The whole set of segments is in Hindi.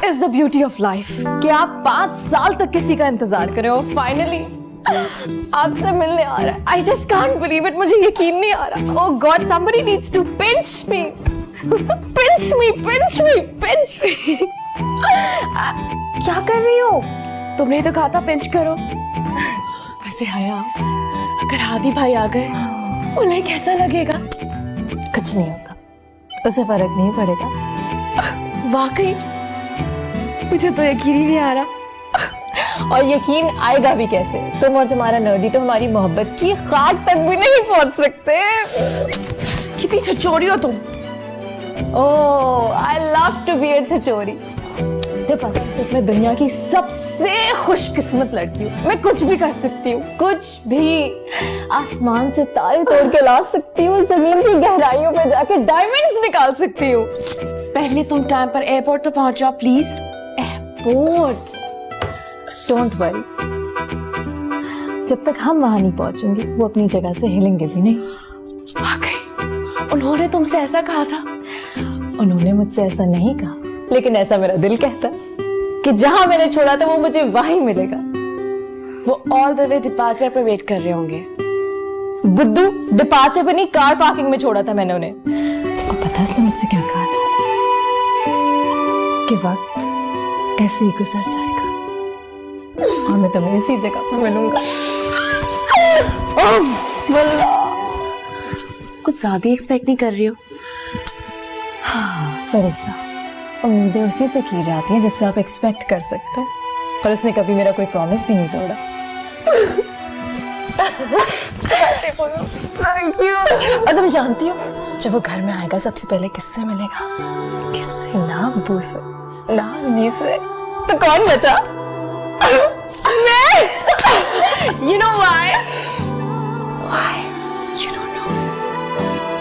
is the beauty of life कि आप 5 साल तक किसी का इंतजार कर रहे हो, फाइनली आपसे मिलने आ रहा है। I just can't believe it, मुझे यकीन नहीं आ रहा। Oh God, somebody needs to pinch me, pinch me, pinch me, pinch me। क्या कर रही हो? तुमने तो कहा था पिंच करो। वैसे हया, अगर हादी भाई आ गए उन्हें कैसा लगेगा? कुछ नहीं होगा, उसे फर्क नहीं पड़ेगा। वाकई मुझे तो यकीन ही नहीं आ रहा। और यकीन आएगा भी कैसे? तुम और तुम्हारा नर्डी तो हमारी मोहब्बत की खाक तक भी नहीं पहुंच सकते। कितनी छचोरी हो तुम। ओह, I love to be a छचोरी। तो पता है सिर्फ मैं दुनिया की सबसे खुशकिस्मत लड़की हूँ। मैं कुछ भी कर सकती हूँ, कुछ भी। आसमान से तारे तोड़ के ला सकती हूँ, जमीन की गहराइयों पे जाके डायमंड्स निकाल सकती हूँ। पहले तुम टाइम पर एयरपोर्ट तो पहुंच जाओ प्लीज। एयरपोर्ट? डोंट वरी, जब तक हम वहां नहीं पहुंचेंगे वो अपनी जगह से हिलेंगे भी नहीं। वाकई उन्होंने तुमसे ऐसा कहा था? उन्होंने मुझसे ऐसा नहीं कहा, लेकिन ऐसा मेरा दिल कहता है कि जहां मैंने छोड़ा था वो मुझे वहीं मिलेगा। वो ऑल द वे डिपार्चर पे वेट कर रहे होंगे। बुद्धू, डिपार्चर पे नहीं, कार पार्किंग में छोड़ा था मैंने उन्हें। और पता है उसने मुझसे क्या कहा था? कि वक्त ऐसे ही गुजर जाएगा और मैं तुम्हें इसी जगह पे मिलूंगा। कुछ ज्यादा एक्सपेक्ट नहीं कर रही हो? हाँ फरीसा, उम्मीदें उसी से की जाती हैं जिससे आप एक्सपेक्ट कर सकते हैं, और उसने कभी मेरा कोई प्रॉमिस भी नहीं तोड़ा। Thank you। और तुम जानती हो, जब वो घर में आएगा सबसे पहले किससे मिलेगा? किससे? ना अब्बू से, ना अम्मी से, तो कौन बचा? मैं। You know why? Why? You don't know.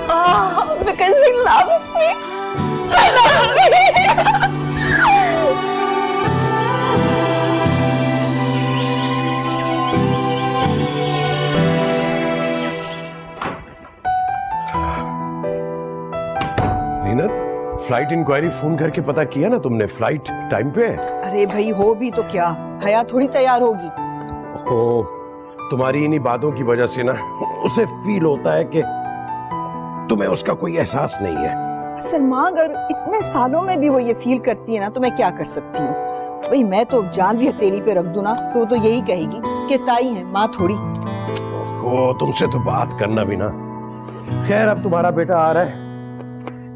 Oh, because he loves me. He loves me. Zeenat, flight inquiry phone करके पता किया ना तुमने? फ्लाइट टाइम पे है? अरे भाई हो भी तो क्या, हया थोड़ी तैयार होगी। ओ, तुम्हारी इन्हीं बातों की वजह से ना उसे फील होता है कि तुम्हें उसका कोई एहसास नहीं है। सलमा, अगर इतने सालों में भी वो ये फील करती है ना तो मैं क्या कर सकती हूँ? भाई मैं तो जान भी हथेली पे रख दूं ना तो वो तो यही कहेगी कि ताई है, माँ थोड़ी। ओ, तुमसे तो बात करना भी ना। खैर, अब तुम्हारा बेटा आ रहा है,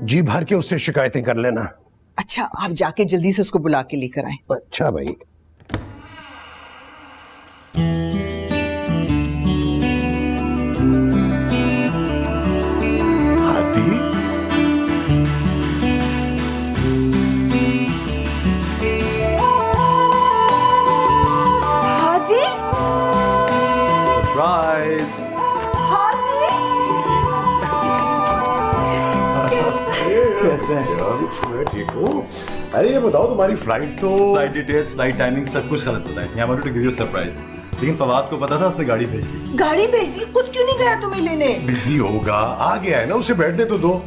जी भर के उससे शिकायतें कर लेना। अच्छा, आप जाके जल्दी से उसको बुला के लेकर आए। अच्छा भाई। हादी, हादी, सरप्राइज। कैसे हैं? मैं ठीक हूँ। अरे ये बताओ, तुम्हारी फ्लाइट तो फ्लाइट डिटेल्स, फ्लाइट टाइमिंग सब कुछ गलत बताया। यहाँ wanted to give you surprise, लेकिन फवाद को पता था, उसने गाड़ी भेज दी। गाड़ी भेज दी? खुद क्यों नहीं गया तुम्हें लेने? बिजी होगा, आ गया है ना, उसे बैठने तो दो।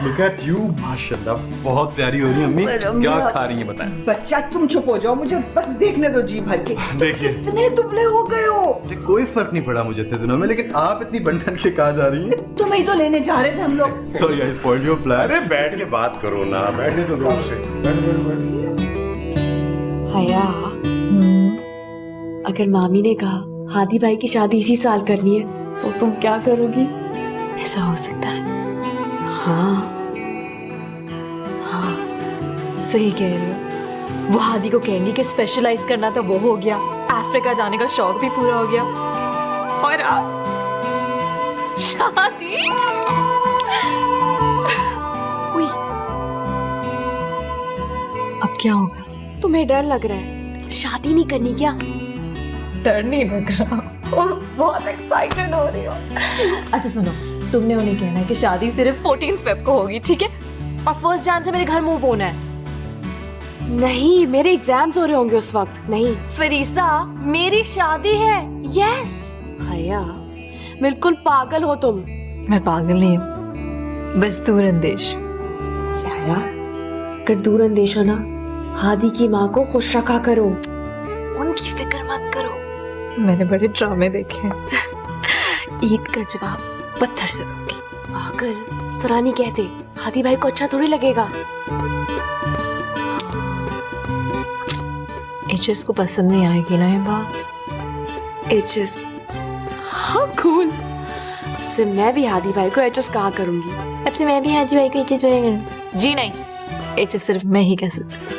लुक एट यू, माशाल्लाह बहुत प्यारी हो रही है अम्मी। क्या खा रही है बताएं? बच्चा तुम चुप हो जाओ, मुझे बस देखने दो जी भर के। देखिए। कितने दुबले हो गए हो। कोई फर्क नहीं पड़ा मुझे इतने दिनों में, लेकिन आप इतनी बंठन के कहाँ जा रही हैं? तुम्हें ही तो लेने जा रहे थे हम लोग। Sorry I spoiled your plan. अरे बैठ के बात करो ना, बैठने तो दो उसे। हया, अगर मामी ने कहा हादी भाई की शादी इसी साल करनी है तो तुम क्या करोगी? ऐसा हो सकता है। हाँ सही कह रही हो। वो हादी को कहेंगी कि स्पेशलाइज करना था, वो हो गया। अफ्रीका जाने का शौक भी पूरा हो गया, और अब शादी। अब क्या होगा? तुम्हें डर लग रहा है? शादी नहीं करनी क्या? डर नहीं लग रहा, और बहुत एक्साइटेड हो रही हो। अच्छा सुनो, तुमने उन्हें कहना है कि शादी सिर्फ 14 फेब को होगी, ठीक है? और 1 जन से मेरे घर मूव होना है। नहीं, मेरे एग्जाम्स हो रहे होंगे उस वक्त। नहीं फरीसा, मेरी शादी है। यस। हया, बिल्कुल पागल हो तुम। मैं पागल नहीं हूँ, बस दूर अंदेश। हया, अगर दूर अंदेश हो ना, हादी की माँ को खुश रखा करो। उनकी फिक्र मत करो, मैंने बड़े ड्रामे देखे हैं। ईंट का जवाब पत्थर से दूंगी। पागल, सरानी कहते हादी भाई को अच्छा थोड़ी लगेगा। एचएस को पसंद नहीं आएगी ना ये बात। एचएस, हाँ कूल। अब से मैं भी हादी भाई को एचएस कहा करूंगी। अब से मैं भी हादी भाई को एचएस बोलेंगे। जी नहीं, एचएस सिर्फ मैं ही कह सकती।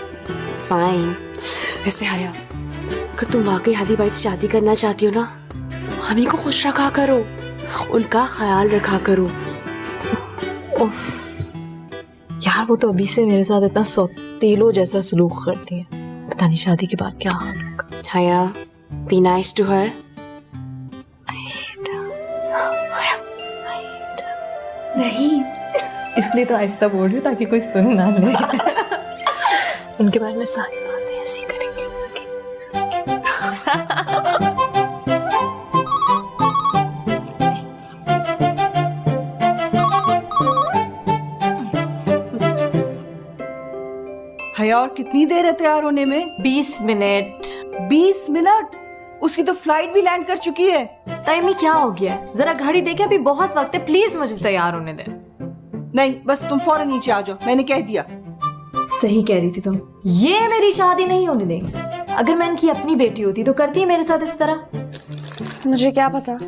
फाइन। वैसे हया, अगर तुम वाकई हादी भाई से शादी करना चाहती हो ना, हमी को खुश रखा करो, उनका ख्याल रखा करो। उफ, यार वो तो अभी से मेरे साथ इतना सौतेलो जैसा सलूक करती है, पता नहीं शादी के बाद क्या हाल होगा। हया, बी नाइस टू हर। नहीं, इसलिए तो आहिस्ता बोल रही हूँ ताकि कोई सुन ना ले। उनके बारे में सारी बातें ऐसी करेंगे। हया, और कितनी देर है तैयार होने में? 20 मिनट। 20 मिनट? उसकी तो फ्लाइट भी लैंड कर चुकी है। टाइम ही क्या हो गया है? जरा घड़ी देखे, अभी बहुत वक्त है, प्लीज मुझे तैयार होने दे। नहीं, बस तुम फौरन नीचे आ जाओ, मैंने कह दिया। सही कह रही थी तुम, ये मेरी शादी नहीं होने देंगे। अगर मैं इनकी अपनी बेटी होती तो करती है मेरे साथ इस तरह? मुझे क्या पता,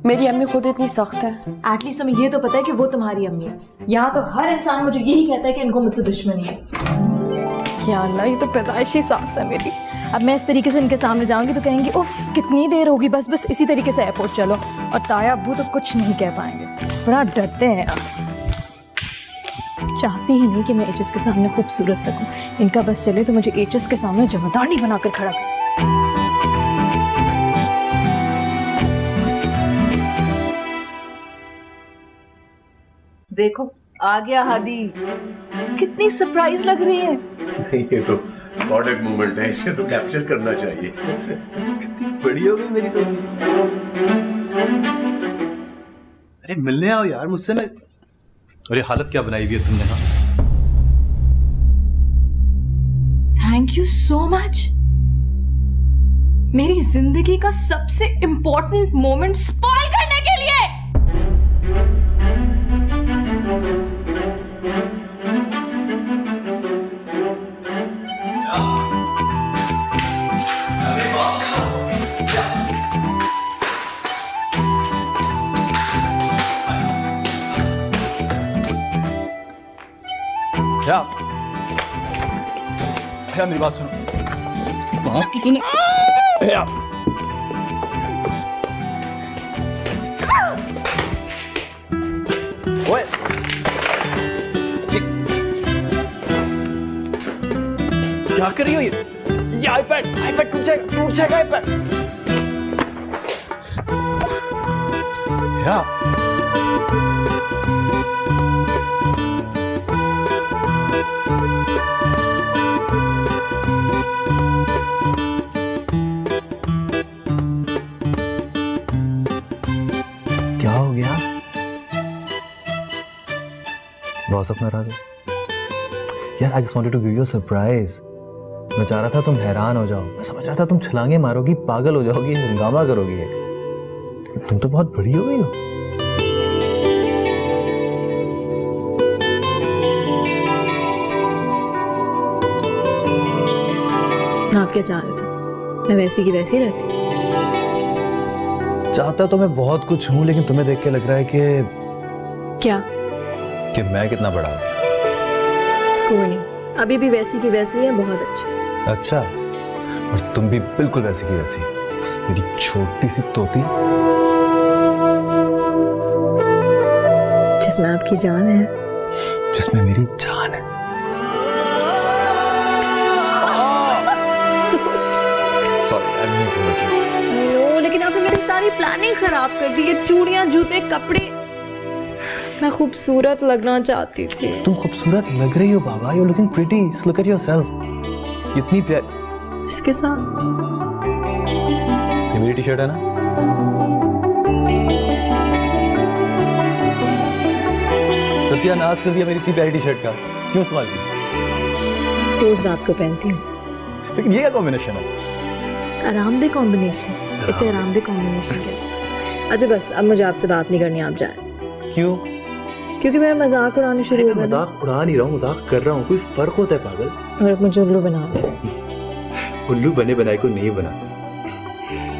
मेरी अम्मी खुद इतनी सख्त है। एटलीस्ट तुम्हें ये तो पता है कि वो तुम्हारी अम्मी है। यहाँ तो हर इंसान मुझे यही कहता है कि इनको मुझसे दुश्मनी है। या अल्लाह, ये तो पैदाइशी सास है मेरी। अब मैं इस तरीके से इनके सामने जाऊंगी तो कहेंगे उफ कितनी देर होगी, बस बस इसी तरीके से एयरपोर्ट चलो। और ताया अब्बू तो कुछ नहीं कह पाएंगे, बड़ा डरते हैं यार। चाहती ही नहीं कि मैं एचएस के सामने खूबसूरत लगूं। इनका बस चले तो मुझे एचएस के सामने जमादारनी बनाकर खड़ा कर। देखो आ गया हादी, कितनी सरप्राइज लग रही है। ये तो प्रोडक्ट मूवमेंट है, इसे तो कैप्चर करना चाहिए। कितनी बड़ी हो गई मेरी तोती। अरे मिलने आओ यार मुझसे ना। और ये हालत क्या बनाई हुई है तुमने? हाँ, थैंक यू सो मच। मेरी जिंदगी का सबसे इंपॉर्टेंट मोमेंट स्पॉइल करने के लिए। क्या मेरी बात सुनो। बात तो सुनो। ओए, क्या कर रही हो ये आईपैड टूट जाएगा आईपैड। क्या हो गया? बहुत सपना रहा यार। I just wanted to give you a surprise. मैं चाह रहा था तुम हैरान हो जाओ। मैं समझ रहा था तुम छलांगे मारोगी, पागल हो जाओगी, हंगामा करोगी। तुम तो बहुत बड़ी हो गई हो। आप क्या चाह रहे थे? मैं वैसी की वैसी रहती। चाहता तो मैं बहुत कुछ हूं, लेकिन तुम्हें देख के लग रहा है कि क्या? कि मैं कितना बड़ा हूं। कोई नहीं, अभी भी वैसी की वैसी है, बहुत अच्छा। अच्छा, और तुम भी बिल्कुल वैसी की वैसी, मेरी छोटी सी तोती जिसमें आपकी जान है, जिसमें मेरी जान है। नो, लेकिन आपने मेरी सारी प्लानिंग खराब कर दी। ये चूड़ियां, जूते, कपड़े। मैं खूबसूरत लगना चाहती थी। तुम खूबसूरत लग रही हो बाबा। You looking pretty. Just look at yourself. कितनी प्यारी। इसके साथ ये मेरी टी शर्ट है ना? सत्या नाज कर दिया मेरी इतनी प्यारी टी शर्ट का। क्यों इस्तेमाल की? रोज रात को पहनती हूँ। लेकिन ये क्या कॉम्बिनेशन है? आरामदेह कॉम्बिनेशन, इसे आरामदेह कॉम्बिनेशन कहते हैं। अच्छा बस अब मुझे आपसे बात नहीं करनी, आप जाए। क्यों? क्योंकि मेरा मजाक उड़ाने शुरू हो मैं गया। मजाक उड़ा नहीं रहा हूँ, मजाक कर रहा हूँ। कोई फर्क होता है पागल? और अब मुझे उल्लू बना दो। उल्लू बने बनाए को नहीं बना,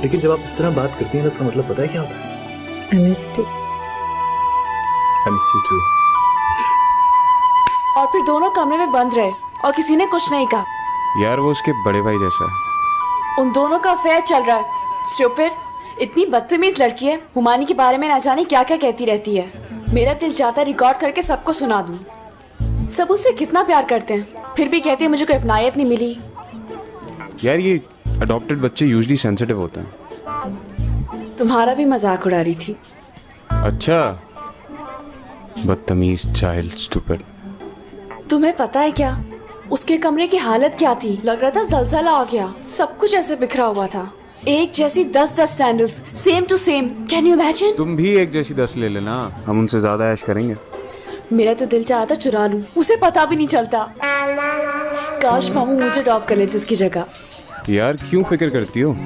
लेकिन जब आप इस तरह बात करती हैं तो इसका मतलब पता है क्या होता है? I missed you. I miss you too. और फिर दोनों कमरे में बंद रहे और किसी ने कुछ नहीं कहा। यार वो उसके बड़े भाई जैसा है। उन दोनों का अफेयर चल रहा है। स्टूपिड, इतनी बदतमीज लड़की है, हुमानी के बारे में ना जाने क्या क्या कहती रहती है। मेरा दिल चाहता है रिकॉर्ड करके सबको सुना दूं। सब उससे कितना प्यार करते हैं, फिर भी कहती है मुझे कोई अपनायत नहीं मिली। यार ये अडॉप्टेड बच्चे यूजुअली सेंसिटिव होते हैं। तुम्हारा भी मजाक उड़ा रही थी। अच्छा, बदतमीज, चाइल्ड, स्टूपिड। तुम्हें पता है क्या उसके कमरे की हालत क्या थी? लग रहा था जलजला आ गया। सब कुछ ऐसे बिखरा हुआ था, एक जैसी 10-10 sandals, same to same. Can you imagine? तुम भी एक जैसी 10 ले लेना, हम उनसे ज्यादा ऐश करेंगे। मेरा तो दिल चाहता चुरा लूं, उसे पता भी नहीं चलता। काश मामू मुझे ड्रॉप कर लेते उसकी जगह। यार क्यों फिक्र करती हो?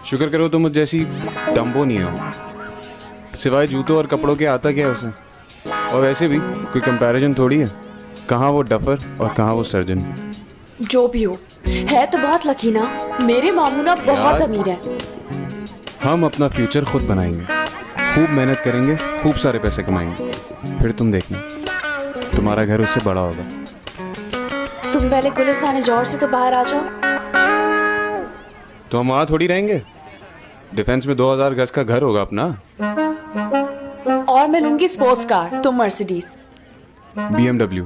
शुक्र करो तुम मुझ जैसी डम्बो नहीं हो। सिवाय जूतों और कपड़ों के आता क्या है उसे? और वैसे भी कोई कंपैरिजन थोड़ी है, कहाँ वो डफर और कहाँ वो सर्जन। जो भी हो, है तो बहुत लकी ना। मेरे मामू ना बहुत अमीर है। हम अपना फ्यूचर खुद बनाएंगे, खूब मेहनत करेंगे, खूब सारे पैसे कमाएंगे, फिर तुम देखना तुम्हारा घर उससे बड़ा होगा। तुम पहले गुलिस्तान जौहर से तो बाहर आ जाओ। तो हम वहाँ थोड़ी रहेंगे, डिफेंस में 2000 गज का घर होगा अपना। और मैं लूंगी स्पोर्ट्स कार, तुम Mercedes. BMW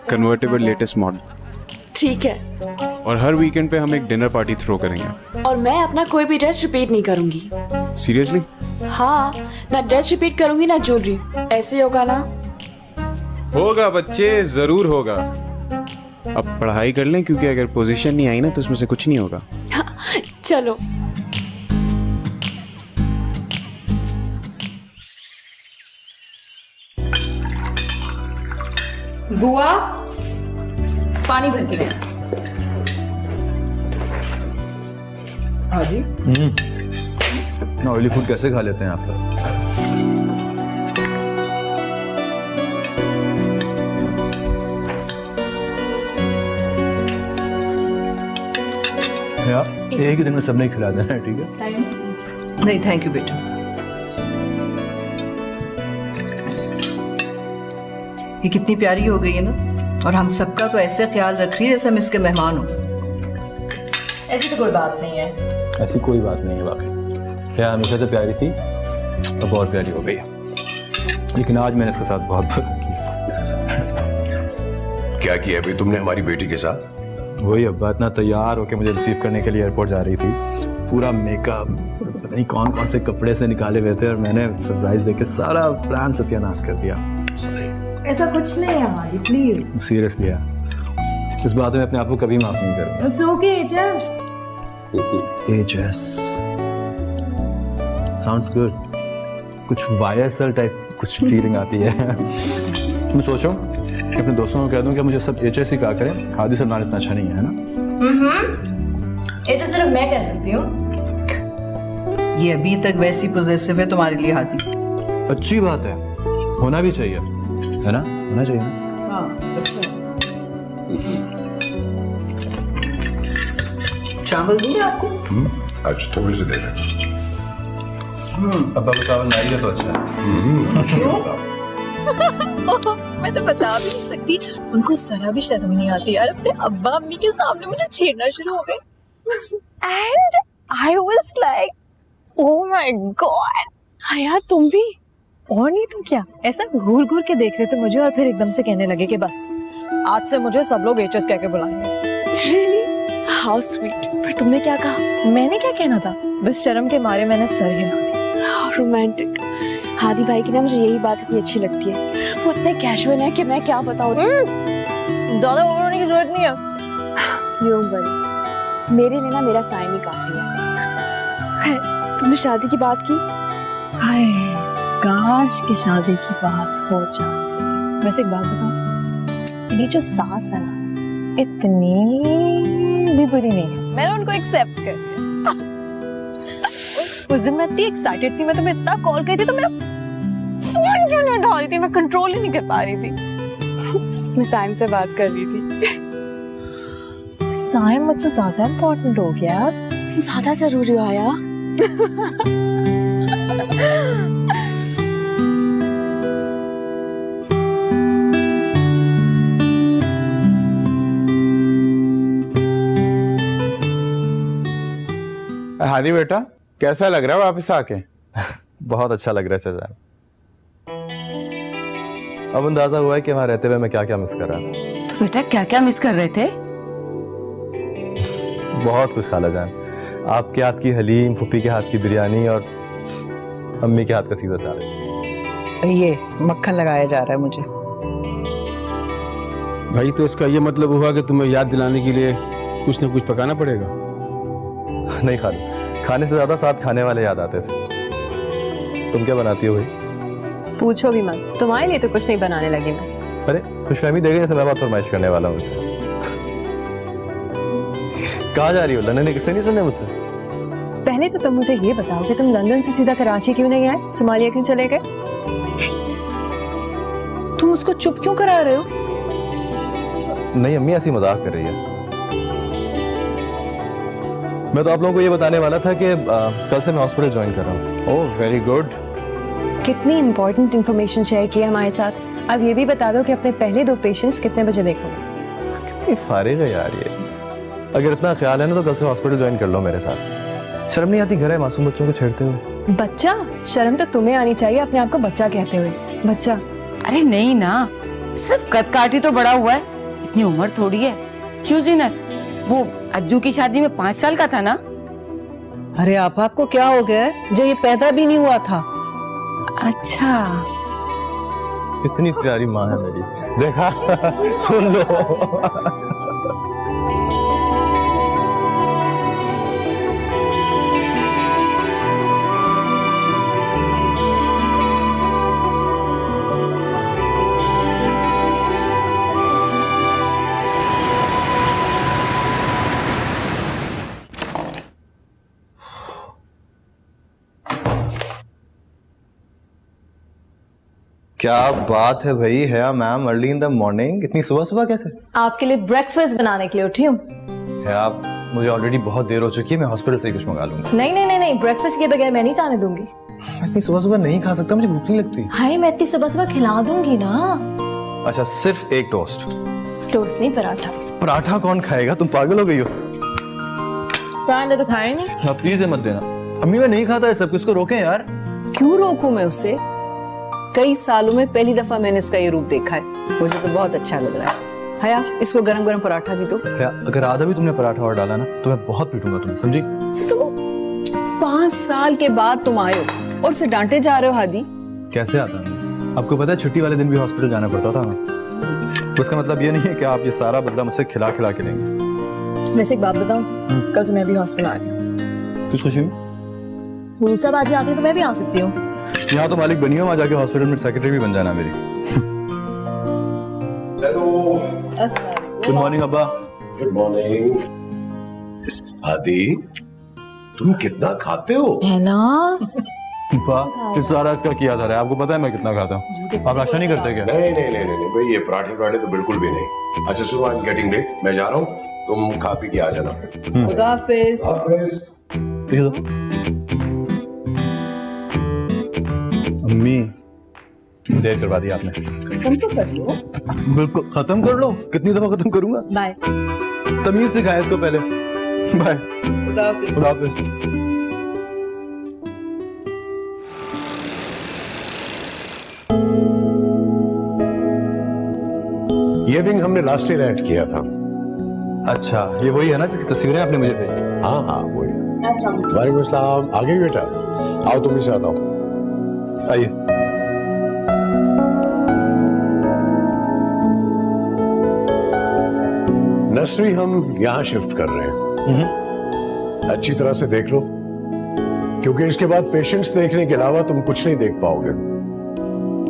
convertible latest model. ठीक है। और हर वीकेंड पे हम एक डिनर पार्टी थ्रो करेंगे। और मैं अपना कोई भी ड्रेस रिपीट नहीं करूंगी। सीरियसली? हाँ, ना ड्रेस रिपीट करूंगी ना ज्वेलरी। ऐसे ही होगा ना? होगा बच्चे, जरूर होगा। अब पढ़ाई कर लें, क्योंकि अगर पोजीशन नहीं आई ना तो उसमें से कुछ नहीं होगा। चलो। बुआ पानी भर के देना। हाँ जी। ना ऑयली फूड कैसे खा लेते हैं आप लोग? एक ही दिन में सब नहीं खिला देना है, ठीक है? नहीं थैंक यू बेटा। ये कितनी प्यारी हो गई है ना, और हम सबका तो ऐसे ख्याल रख रही है जैसे हम इसके मेहमान हो। ऐसी तो कोई बात नहीं है। ऐसी कोई बात नहीं है वाकई। क्या हमेशा से प्यारी थी, अब और प्यारी हो गई, लेकिन आज मैंने इसके साथ बहुत बुरा किया। क्या किया अभी तुमने हमारी बेटी के साथ? वही अब्बा इतना तैयार होकर मुझे रिसीव करने के लिए एयरपोर्ट जा रही थी, पूरा मेकअप, पता नहीं कौन कौन से कपड़े से निकाले हुए थे, और मैंने सरप्राइज देके सारा प्लान सत्यानाश कर दिया। ऐसा कुछ नहीं है हमारी, प्लीज। सीरियसली यार, इस बात में अपने आप को कभी माफ नहीं करूंगा। It's okay HS. HS sounds good, कुछ वाईएसएल टाइप कुछ फीलिंग आती है। मैं सोच रहा हूँ कि अपने दोस्तों को कह दूं कि मुझे सब एचएस ही कहा करें, हादी सलमान इतना अच्छा नहीं है ना। एचएस सिर्फ मैं कह सकती हूँ। ये अभी तक वैसी पॉजिटिव है तुम्हारे लिए हादी। अच्छी बात है, होना भी चाहिए, है ना? होना चाहिए ना? हाँ, चावल दूँ आपको? आज थोड़ी सी देर है। अब्बा को चावल लाई है तो अच्छा है। मैं तो बता भी नहीं सकती, उनको जरा भी शर्म नहीं आती यार, अपने अब्बा अम्मी के सामने मुझे छेड़ना शुरू हो गए। And I was like oh my God. हया तुम भी? और नहीं तो क्या, ऐसा घूर घूर के देख रहे थे मुझे, और फिर एकदम से कहने लगे कि बस आज से मुझे सब लोग एचएस कह के बुलाएंगे। रियली? How sweet. पर तुमने क्या कहा? मैंने क्या कहना था, बस शर्म के मारे मैंने सर हिला दिया। How romantic. हादी भाई की ना मुझे यही बात इतनी अच्छी लगती है, वो इतने कैजुअल है कि मैं क्या बताऊं। ज्यादा ओवर होने की जरूरत नहीं है। डोंट वरी, मेरे लिए ना मेरा साइन ही काफी है। खैर, तुमने शादी की बात की? हाय काश की शादी की बात हो जाती। वैसे एक बात बताऊं, मेरी जो सास है ना, इतनी भी बुरी नहीं है, मैंने उनको एक्सेप्ट कर लिया। उस दिन मैं इतनी एक्साइटेड थी, मैं तुम्हें इतना कॉल कर रही थी तो मेरा फोन क्यों नहीं उठा रही थी, मैं कंट्रोल ही नहीं कर पा रही थी। मैं साइम से बात कर रही थी। साइम मुझसे ज्यादा इम्पोर्टेंट हो गया। तुम ज्यादा जरूरी हो आया। हादी बेटा, कैसा लग रहा है वापस आके? बहुत अच्छा लग रहा है चाचा। अब अंदाजा हुआ है कि वहां रहते हुए मैं क्या क्या मिस कर रहा था। तो बेटा क्या क्या मिस कर रहे थे? बहुत कुछ खाला जान, आपके हाथ की हलीम, फुप्पी के हाथ की बिरयानी और अम्मी के हाथ का सीधा सालन। ये मक्खन लगाया जा रहा है मुझे। भाई तो इसका ये मतलब हुआ कि तुम्हें याद दिलाने के लिए कुछ न कुछ पकाना पड़ेगा। नहीं खाली खाने से ज्यादा साथ खाने वाले याद आते थे। तुम क्या बनाती हो भाई? पूछो भी मत, तुम्हारे लिए तो कुछ नहीं बनाने लगी मैं। अरे खुशफहमी देगा जैसे मैं बात फरमाइश करने वाला हूँ मुझसे। कहाँ जा रही हो? लंदन ने किससे नहीं सुने मुझसे? पहले तो तुम मुझे ये बताओ कि तुम लंदन से सीधा कराची क्यों नहीं आए, सोमालिया क्यों चले गए? तुम उसको चुप क्यों करा रहे हो? नहीं अम्मी, ऐसी मजाक कर रही है। मैं तो आप लोगों को ये बताने वाला था कि कल से मैं हॉस्पिटल ज्वाइन कर रहा हूँ। Oh very good. कितनी इंपॉर्टेंट इन्फॉर्मेशन शेयर की है हमारे साथ। अब ये भी बता दो कि अपने पहले 2 पेशेंट्स कितने बजे देखोगे? कितनी फारिग है यार ये। अगर इतना ख्याल है ना तो कल से हॉस्पिटल ज्वाइन कर लो मेरे साथ। शर्म नहीं आती घर है मासूम बच्चों को छेड़ते हुए? बच्चा? शर्म तो तुम्हें आनी चाहिए अपने आप को बच्चा कहते हुए। बच्चा? अरे नहीं ना, सिर्फ कद काटी तो बड़ा हुआ है, इतनी उम्र थोड़ी है। क्यों जीनत, वो अज्जू की शादी में 5 साल का था ना? अरे आपको क्या हो गया है, जो ये पैदा भी नहीं हुआ था? अच्छा, इतनी प्यारी माँ है मेरी, देखा? सुन लो। क्या बात है भाई, है ma'am, early in the morning, इतनी सुबह सुबह कैसे? आपके लिए ब्रेकफास्ट बनाने के लिए उठी हूँ। है आप, मुझे ऑलरेडी बहुत देर हो चुकी है, मैं हॉस्पिटल से ही कुछ मंगा लूंगा। नहीं नहीं नहीं नहीं, ब्रेकफास्ट के बगैर मैं नहीं जाने दूंगी। इतनी सुबह सुबह नहीं खा सकता, मुझे भूख नहीं लगती। हाय, मैं इतनी सुबह सुबह खिला दूंगी ना। अच्छा, सिर्फ एक टोस्ट? टोस्ट नहीं, पराठा। पराठा कौन खाएगा, तुम पागल हो गई हो? पराठा तो खाए नहीं। हाँ, प्लीज मत देना। अम्मी मैं नहीं खाता है सब, किसको रोकें यार? क्यों रोकूं मैं उसे? कई सालों में पहली दफा मैंने इसका ये रूप देखा है, मुझे तो बहुत अच्छा लग रहा है। हया, इसको गरम गरम पराठा भी दो। अगर आधा भी तुमने पराठा और डाला ना तो मैं बहुत पीटूंगा तुम्हें, समझी? 5 साल के बाद तुम आए हो और उसे डांटे जा रहे हो। हादी कैसे आता है? आपको पता है छुट्टी वाले दिन भी हॉस्पिटल जाना पड़ता था ना। तो इसका मतलब ये नहीं है कि आप ये सारा बदला मुझसे खिला खिला के लेंगे। वैसे एक बात बताऊं, कल से मैं भी हॉस्पिटल आ रही हूँ। कुछ खुशी में? रूसा बात भी आती है तो मैं भी आ सकती हूँ। यहाँ तो मालिक बनी हो, वहाँ जाके हॉस्पिटल में सेक्रेटरी भी बन जाना मेरी। हेलो, गुड मॉर्निंग अब्बा। Good morning. आदि, तुम कितना खाते हो? है ना? वाह, इस सारा इसका किया था। आपको पता है मैं कितना खाता हूँ? आप आशा नहीं करते क्या? नहीं नहीं नहीं नहीं भाई, ये पराठे पराठे तो बिल्कुल भी नहीं। अच्छा सुनो, आई एम गेटिंग लेट, मैं जा रहा हूँ, तुम खा पी के आ जाना। खुदा हाफिज। अम्मी देर करवा दी आपने। खत्म तो कर लो। बिल्कुल खत्म कर लो, कितनी दफा खत्म करूंगा? बाय। तमीज सिखाए इसको पहले। बाय। खुदा हाफिज। खुदा हाफिज। ये विंग हमने लास्ट ईयर ऐड किया था। अच्छा, ये वही है ना जिसकी तस्वीरें आपने मुझे भेजी? हाँ हाँ वही। वालेकुम अस्सलाम। आ गई बेटा, आओ तुम भी साथ आओ। आइए। नर्सरी हम यहाँ शिफ्ट कर रहे हैं, अच्छी तरह से देख लो, क्योंकि इसके बाद पेशेंट्स देखने के अलावा तुम कुछ नहीं देख पाओगे।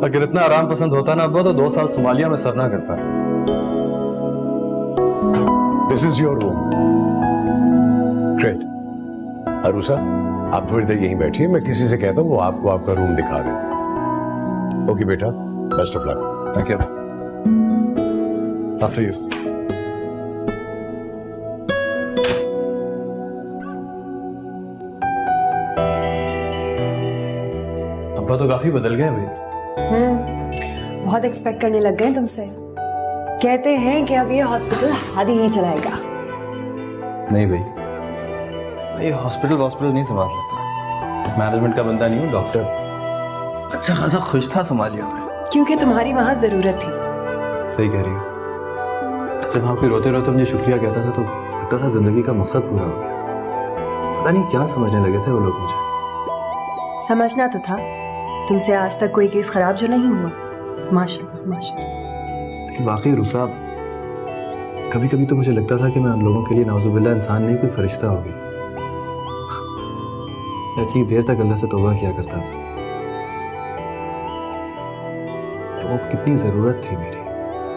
अगर इतना आराम पसंद होता ना अब्बा तो 2 साल सोमालिया में सरना करता। This is your room. Great. Arusha, आप थोड़ी देर यहीं बैठिए, मैं किसी से कहता हूँ वो आपको आपका रूम दिखा देते हैं। ओके बेटा, best of luck. Thank you. After you. अब्बा तो काफी बदल गए भाई। बहुत एक्सपेक्ट करने लग गए तुमसे। कहते हैं कि अब ये हॉस्पिटल हादी ही चलाएगा। नहीं भाई, मैं ये हॉस्पिटल नहीं संभाल सकता। मैनेजमेंट का बंदा नहीं हूँ, डॉक्टर। अच्छा खासा खुश था सोमालिया में, क्योंकि तुम्हारी वहां जरूरत थी। सही कह रही हो। जब वहाँ पे रोते रोते मुझे शुक्रिया कहता था तो लगता था जिंदगी का मकसद पूरा हो गया। पता नहीं क्या समझने लगे थे वो लोग मुझे। समझना तो था। तुमसे आज तक कोई केस खराब जो नहीं हुआ। माशाल्लाह माशाल्लाह। लेकिन वाकई रुसा, कभी कभी तो मुझे लगता था कि मैं उन लोगों के लिए नाउजुबिल्लाह इंसान नहीं, कोई फरिश्ता होगी। मैं इतनी देर तक अल्लाह से तौबा किया करता था। वो कितनी जरूरत थी मेरी,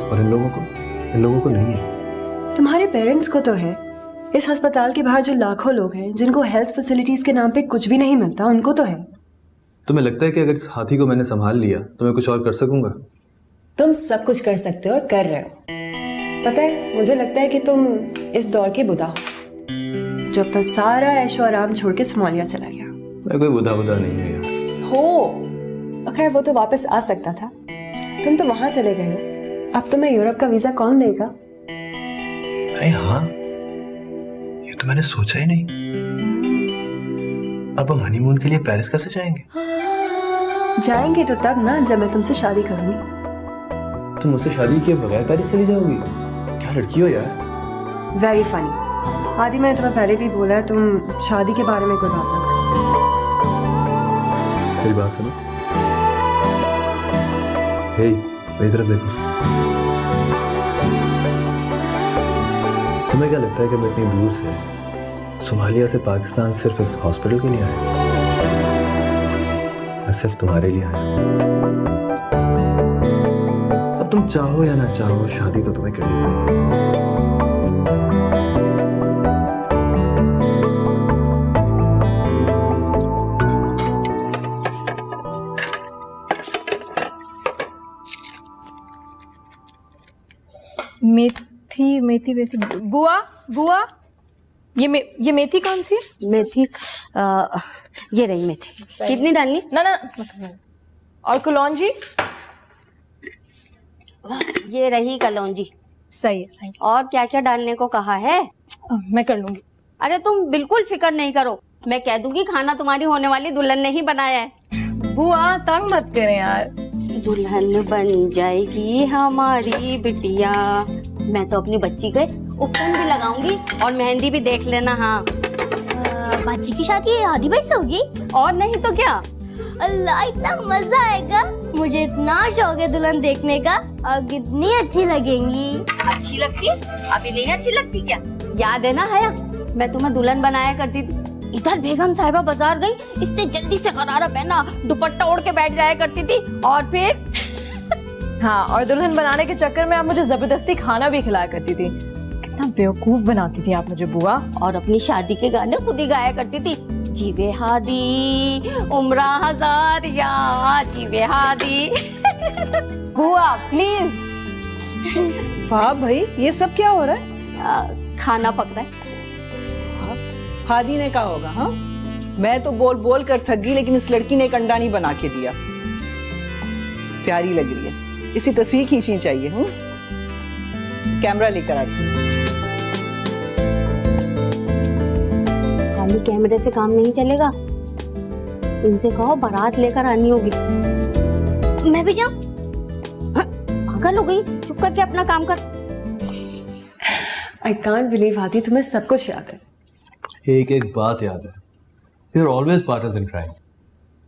और इन लोगों को नहीं है। तुम्हारे पेरेंट्स को तो है। इस अस्पताल के बाहर जो लाखों लोग हैं जिनको हेल्थ फैसिलिटीज के नाम पे कुछ भी नहीं मिलता, उनको तो है। तुम्हें लगता है कि अगर इस हाथी को मैंने संभाल लिया तो मैं कुछ और कर सकूंगा? तुम सब कुछ कर सकते हो और कर रहे हो। पता है, मुझे लगता है कि तुम इस दौर के बुढ़ा हो जो अपना सारा ऐशो आराम छोड़ के सोमालिया चला गया। मैं कोई बुढ़ा नहीं है यार। हो खैर, वो तो वापस आ सकता था। तुम तो वहां चले गए हो। अब तुम्हें यूरोप का वीजा कौन देगा? अरे हाँ, ये तो मैंने सोचा ही नहीं। अब हम हनीमून के लिए पेरिस कैसे जाएंगे? जाएंगे तो तब ना, जब मैं तुमसे शादी करूंगी। तुम मुझसे शादी किए बगैर पेरिस चली जाओगी? क्या लड़की हो यार। Very funny. आदि, मैंने तुम्हें पहले भी बोला है, तुम शादी के बारे में कोई बात ना करो। मेरी बात सुनो। हे, मेरी तरफ देखो। तुम्हें क्या लगता है कि मैं इतनी दूर से सोमालिया से पाकिस्तान सिर्फ इस हॉस्पिटल के लिए आया? मैं सिर्फ तुम्हारे लिए आया। अब तुम चाहो या ना चाहो, शादी तो तुम्हें करनी पड़ेगी। मेथी मेथी मेथी। बुआ बुआ, ये मेथी कौन सी है? मेथी ये रही मेथी। कितनी डालनी? ना ना, और कलौंजी? ये रही कलौंजी। सही है, थैंक और क्या क्या डालने को कहा है? यू। मैं कर लूंगी। अरे तुम बिल्कुल फिक्र नहीं करो, मैं कह दूंगी खाना तुम्हारी होने वाली दुल्हन ने ही बनाया है। बुआ तंग मत करें यार। दुल्हन बन जाएगी हमारी बिटिया। मैं तो अपनी बच्ची के उपटन भी लगाऊंगी और मेहंदी भी देख लेना। हाँ, बाची की शादी आदि भाई से होगी? और नहीं तो क्या। अल्लाह, इतना मजा आएगा। मुझे इतना शौक है दुल्हन देखने का। और कितनी अच्छी लगेंगी। अच्छी लगती? अभी नहीं अच्छी लगती क्या? याद है ना हया, मैं तुम्हें दुल्हन बनाया करती थी। इधर बेगम साहिबा बाजार गई, इसने जल्दी से गरारा पहना, दुपट्टा ओढ़ के बैठ जाया करती थी। और फिर हाँ, और दुल्हन बनाने के चक्कर में आप मुझे जबरदस्ती खाना भी खिलाया करती थी। कितना बेवकूफ बनाती थी आप मुझे बुआ। और अपनी शादी के गाने खुद ही गाया करती थी। जीवे हादी उम्रा हजार या जीवे हादी। बुआ प्लीज। वाह भाई, ये सब क्या हो रहा है? खाना पक रहा है। हादी ने कहा होगा। हाँ, मैं तो बोल बोल कर थक गई, लेकिन इस लड़की ने एक अंडा नहीं बना के दिया। प्यारी लग रही है, इसी तस्वीर खींचनी चाहिए। कैमरा लेकर आती। खाली कैमरे से काम नहीं चलेगा, इनसे कहो बारात लेकर आनी होगी। मैं भी जाऊं? पागल हो गई, चुप करके अपना काम कर। आई कांट बिलीव आदि, तुम्हें सब कुछ याद है। एक एक बात याद है। You are always partners in crime.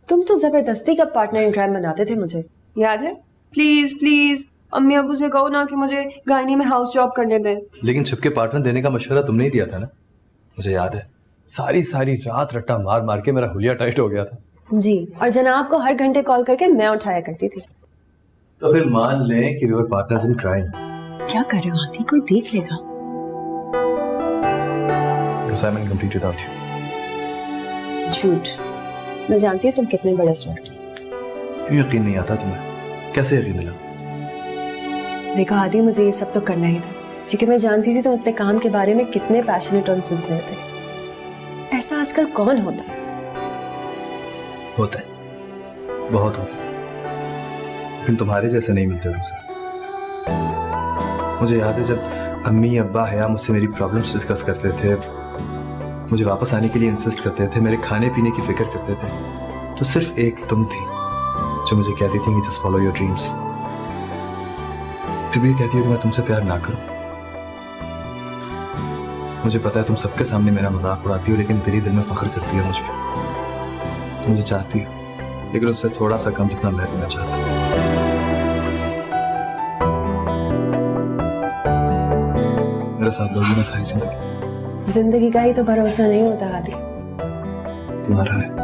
तुम तो जबरदस्ती का पार्टनर इन क्राइम बनाते थे मुझे, याद है? प्लीज प्लीज अम्मी अबू से कहो ना कि मुझे गायनी में हाउस जॉब करने दें। लेकिन छिपके पार्टनर देने का मशवरा तुमने ही दिया था ना, मुझे याद है। सारी सारी रात रट्टा मार मार के मेरा हुलिया टाइट हो गया था। जी, और जनाब को हर घंटे कॉल करके मैं उठाया करती थी। तो फिर मान लें कि we were partners in crime. क्या कर रहे हो आदि? कोई देख लेगा। Assignment complete without you. झूठ। मैं जानती हूँ तुम कितने बड़े फ्लर्ट। क्यों यकीन नहीं आता तुम्हें? कैसे यकीन दिलाऊं? देखो आदि, मुझे ये सब तो करना ही था क्योंकि मैं जानती थी तुम अपने काम के बारे में कितने पैशनेट और सिंसियर थे। ऐसा आजकल कौन होता है? होता है, बहुत होता है, लेकिन तुम्हारे जैसे नहीं मिलते रूसा। मुझे याद है जब अम्मी अब्बा हया मुझसे मेरी प्रॉब्लम्स डिस्कस करते थे, मुझे वापस आने के लिए इंसिस्ट करते थे, मेरे खाने पीने की फिक्र करते थे, तो सिर्फ एक तुम थी जो मुझे कहती थी कि जस्ट फॉलो योर ड्रीम्स। फिर भी कहती हो कि मैं तुमसे प्यार ना करूं। मुझे पता है तुम सबके सामने मेरा मजाक उड़ाती हो, लेकिन दिल में फख्र करती हो मुझ पर। तुम मुझे चाहती हो, लेकिन उससे थोड़ा सा कम जितना मैं तुम्हें चाहती हूँ। मेरे साथ लोगी ना सारी जिंदगी? जिंदगी का ही तो भरोसा नहीं होता आदि। तुम्हारा है।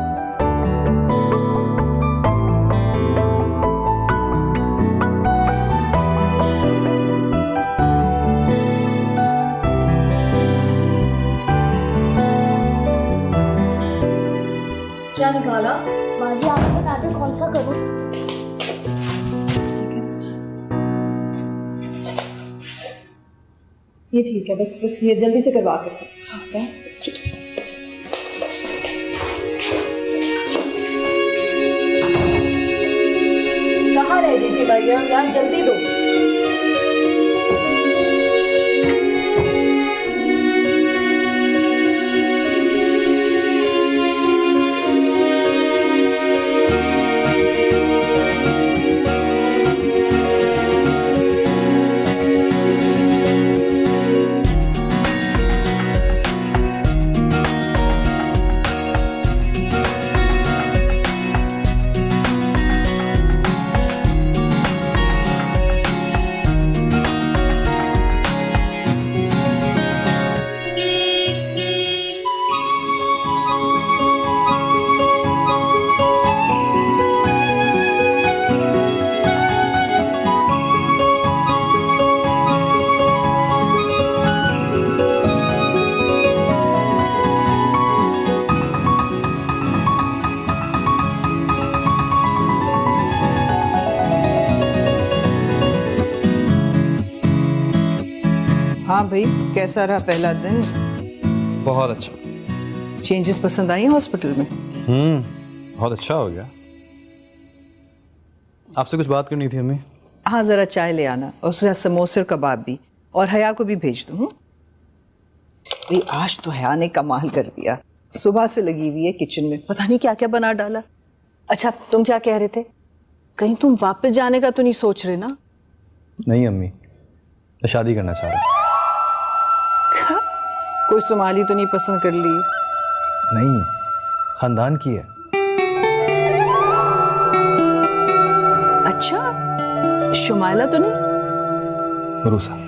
क्या निकाला? बाजी आप बता दो कौन सा करूं? ये ठीक है, बस ये जल्दी से करवा के ठीक है। कहाँ रह गई थी भैया? यार जल्दी दो। हाँ भाई, कैसा रहा पहला दिन? बहुत अच्छा। चेंजेस पसंद आई हॉस्पिटल में? बहुत अच्छा हो गया। आपसे कुछ बात करनी थी हमें। हाँ, जरा चाय ले आना और उसके साथ समोसे और कबाब भी, और हया को भी भेज दूँ। भाई आज तो हया ने कमाल कर दिया, सुबह से लगी हुई है किचन में, पता नहीं क्या क्या बना डाला। अच्छा तुम क्या कह रहे थे? कहीं तुम वापस जाने का तो नहीं सोच रहे ना? नहीं अम्मी, मैं शादी करना चाह रहा हूँ। कोई सोमाली तो नहीं पसंद कर ली? नहीं, खानदान की है। अच्छा, शुमाइला तो नहीं? रूसा।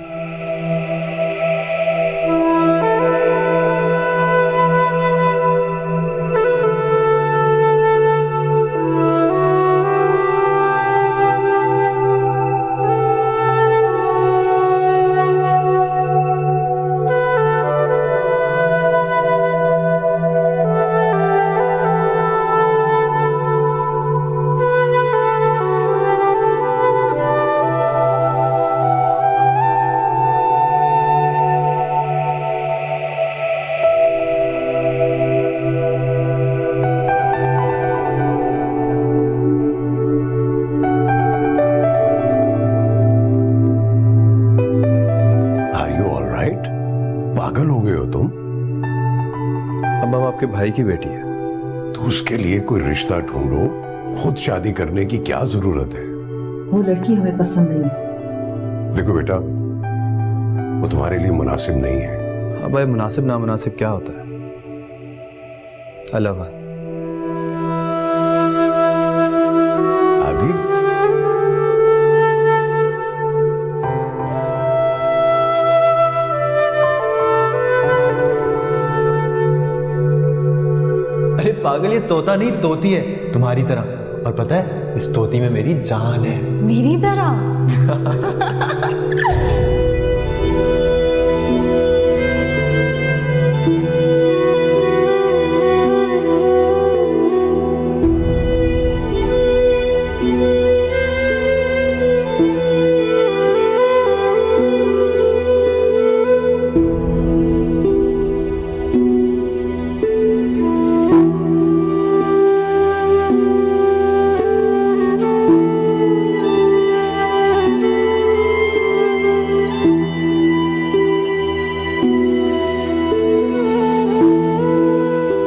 पागल हो गए हो तुम? अब आपके भाई की बेटी है तो उसके लिए कोई रिश्ता ढूंढो, खुद शादी करने की क्या जरूरत है? वो लड़की हमें पसंद नहीं। देखो बेटा, वो तुम्हारे लिए मुनासिब नहीं है। हाँ भाई, मुनासिब ना मुनासिब क्या होता है? I love her। आदि, अरे पागल, ये तोता नहीं तोती है तुम्हारी तरह, और पता है इस तोती में मेरी जान है। मेरी तरह?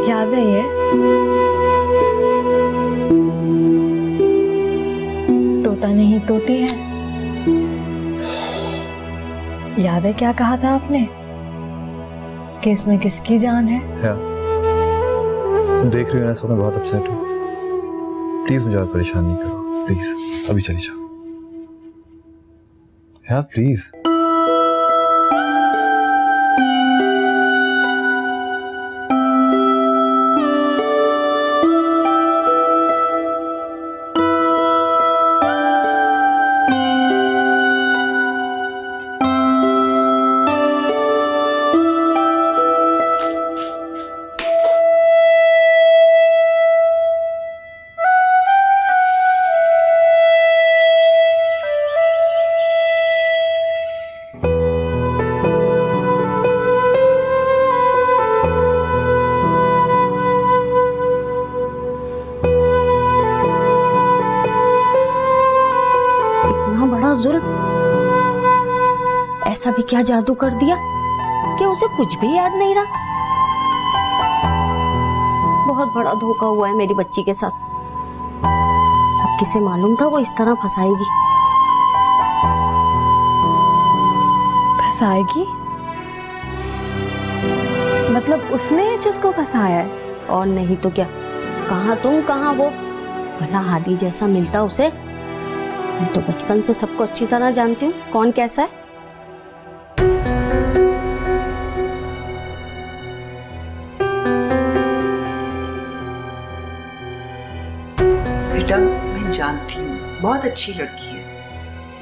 याद है ये? तोता नहीं तोती है। याद है क्या कहा था आपने कि इसमें किसकी जान है? तुम देख रही हो ना, सब मैं बहुत अपसेट हूँ। प्लीज मुझे और परेशान नहीं करो, प्लीज अभी चली जाओ। या प्लीज। ऐसा भी क्या जादू कर दिया कि उसे कुछ भी याद नहीं रहा। बहुत बड़ा धोखा हुआ है मेरी बच्ची के साथ। अब किसे मालूम था वो इस तरह फंसाएगी। फंसाएगी? मतलब उसने जिसको फंसाया है? और नहीं तो क्या। कहाँ तुम कहाँ वो। भला हादी जैसा मिलता उसे। मैं तो बचपन से सबको अच्छी तरह जानती हूँ कौन कैसा है। बेटा मैं जानती हूँ बहुत अच्छी लड़की है,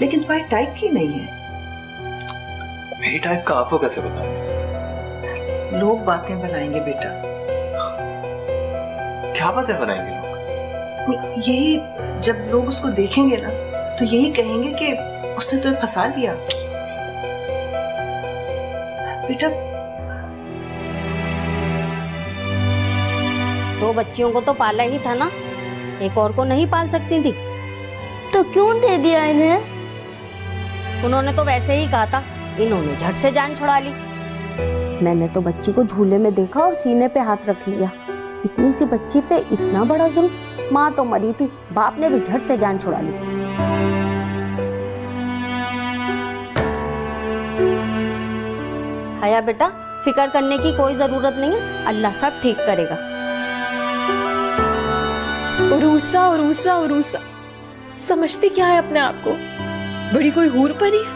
लेकिन तुम्हारी टाइप की नहीं है। मेरी टाइप का आपको कैसे पता? लोग बातें बनाएंगे बेटा। क्या बातें बनाएंगे लोग? यही, जब लोग उसको देखेंगे ना तो यही कहेंगे कि उसने तो फंसा लिया। बेटा दो बच्चियों को तो पाला ही था ना, एक और को नहीं पाल सकती थी? तो क्यों दे दिया इन्हें? उन्होंने तो वैसे ही कहा था, इन्होंने झट से जान छुड़ा ली। मैंने तो बच्ची को झूले में देखा और सीने पे हाथ रख लिया। इतनी सी बच्ची पे इतना बड़ा जुल्म। माँ तो मरी थी, बाप ने भी झट से जान छुड़ा ली। हया बेटा, फिक्र करने की कोई जरूरत नहीं है, अल्लाह सब ठीक करेगा। उरूसा उरूसा उरूसा, समझती क्या है अपने आप को? बड़ी कोई हूर परी है?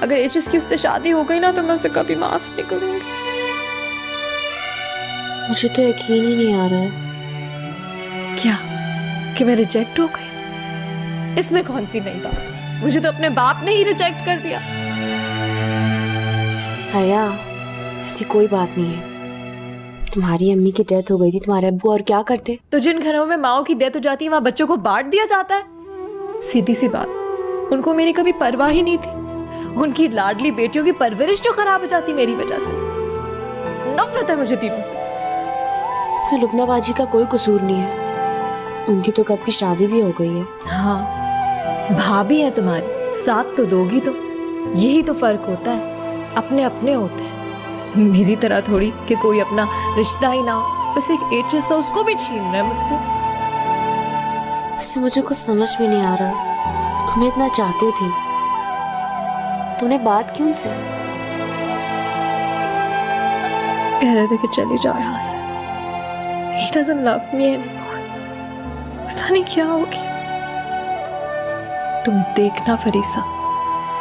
अगर एचएस की उससे शादी हो गई ना तो मैं उसे कभी माफ नहीं करूंगी। मुझे तो यकीन ही नहीं आ रहा है। क्या कि मैं रिजेक्ट हो गई? इसमें कौन सी नई बात? मुझे तो अपने बाप ने ही रिजेक्ट कर दिया। हया, ऐसी कोई बात नहीं है। तुम्हारी अम्मी की डेथ हो गई थी, तुम्हारे अब्बू और क्या करते? तो जिन घरों में माओ की डेथ हो जाती है वहां बच्चों को बांट दिया जाता है। सीधी सी बात, उनको मेरी कभी परवाह ही नहीं थी। उनकी लाडली बेटियों की परवरिश जो खराब हो जाती मेरी वजह से। नफरत है मुझे तीनों से। इसमें लुकनाबाजी का कोई कसूर नहीं है। उनकी तो कब की शादी भी हो गई है। हाँ, भाभी है तुम्हारी, साथ तो दोगी। तो यही तो फर्क होता है, अपने अपने होते हैं। मेरी तरह थोड़ी कि कोई अपना रिश्ता ही ना हो। बस एक एचएस था, उसको भी छीन रहा है मुझसे। इससे मुझे कुछ समझ में नहीं आ रहा। तुम्हें इतना चाहते थे, तुमने बात क्यों उनसे? कह रहे थे कि चली जाओ यहाँ से। He doesn't love me anymore. पता नहीं क्या हो गया। तुम देखना फरीसा,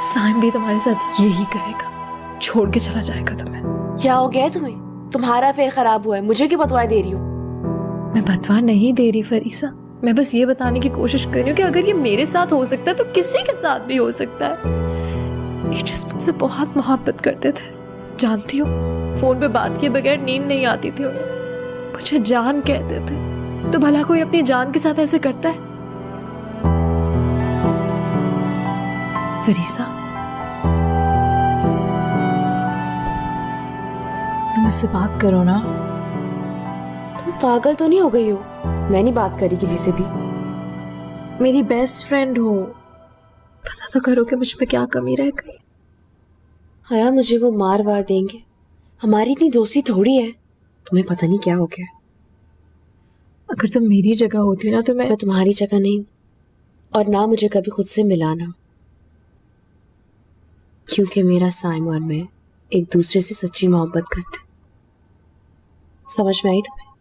साइम भी तुम्हारे साथ यही करेगा, छोड़ के चला जाएगा तुम्हें। क्या हो गया है तुम्हें? तुम्हारा फेर खराब हुआ है, मुझे क्यों बतवा दे रही हो? मैं बतवा नहीं दे रही फरीसा, मैं बस ये बताने की कोशिश कर रही हूँ कि अगर ये मेरे साथ हो सकता है तो किसी के साथ भी हो सकता है। ये जिस मुझसे बहुत मोहब्बत करते थे, जानती हो, फोन पे बात किए बगैर नींद नहीं आती थी उन्हें। मुझे जान कहते थे। तो भला कोई अपनी जान के साथ ऐसे करता है? फरीसा, तुम मुझसे बात करो ना। तुम पागल तो नहीं हो गई हो? मैं नहीं बात करी किसी से भी। मेरी बेस्ट फ्रेंड हो, पता तो करो कि मुझ पे क्या कमी रह गई। हया, मुझे वो मार वार देंगे, हमारी इतनी दोस्ती थोड़ी है। तुम्हें पता नहीं क्या हो गया। अगर तुम मेरी जगह होती ना तो मैं तुम्हारी जगह नहीं हूं, और ना मुझे कभी खुद से मिलाना, क्योंकि मेरा साइम और मैं एक दूसरे से सच्ची मोहब्बत करते। समझ में आई तुम्हें?